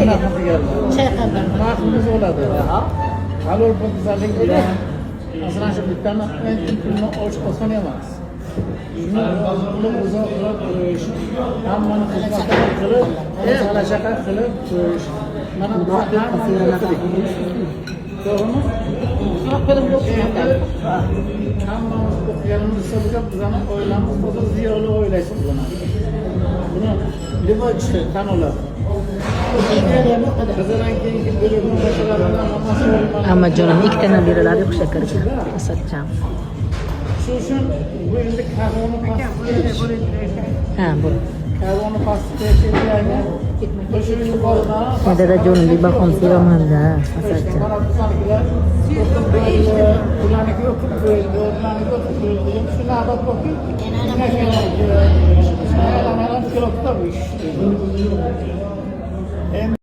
bunaqa qilganlar. Chayqallar. Narximiz bo'ladi. Halol bo'lsalik bilan masalan shu bittani pulni olish oson emas. Buni uzoqroq qo'yish, hammani xizmatini qilib, g'alachaqa qilib qo'yish. Mana bu to'g'rimi? Hammamiz o'qiganimiz hisobiga bizani oilamiz bo'lsa ziyoli o'ylaysiz buni. Buni libochi tan oladi. Bizdan keyingi bölümün başarılarından olmasa Ama canım ilk tane biriler yok şeker ki. Satacağım. şu bu indi karbonu pastı. Ha bu. Karbonu pastı yani. Başarılı yukarıda. Ne de canım bir bakım seviyorum hem de. Satacağım. Bana bu sankiler. Kulağını götürüp böyle, kulağını götürüp böyle. Şuna bak bakayım. Şuna bak bakayım.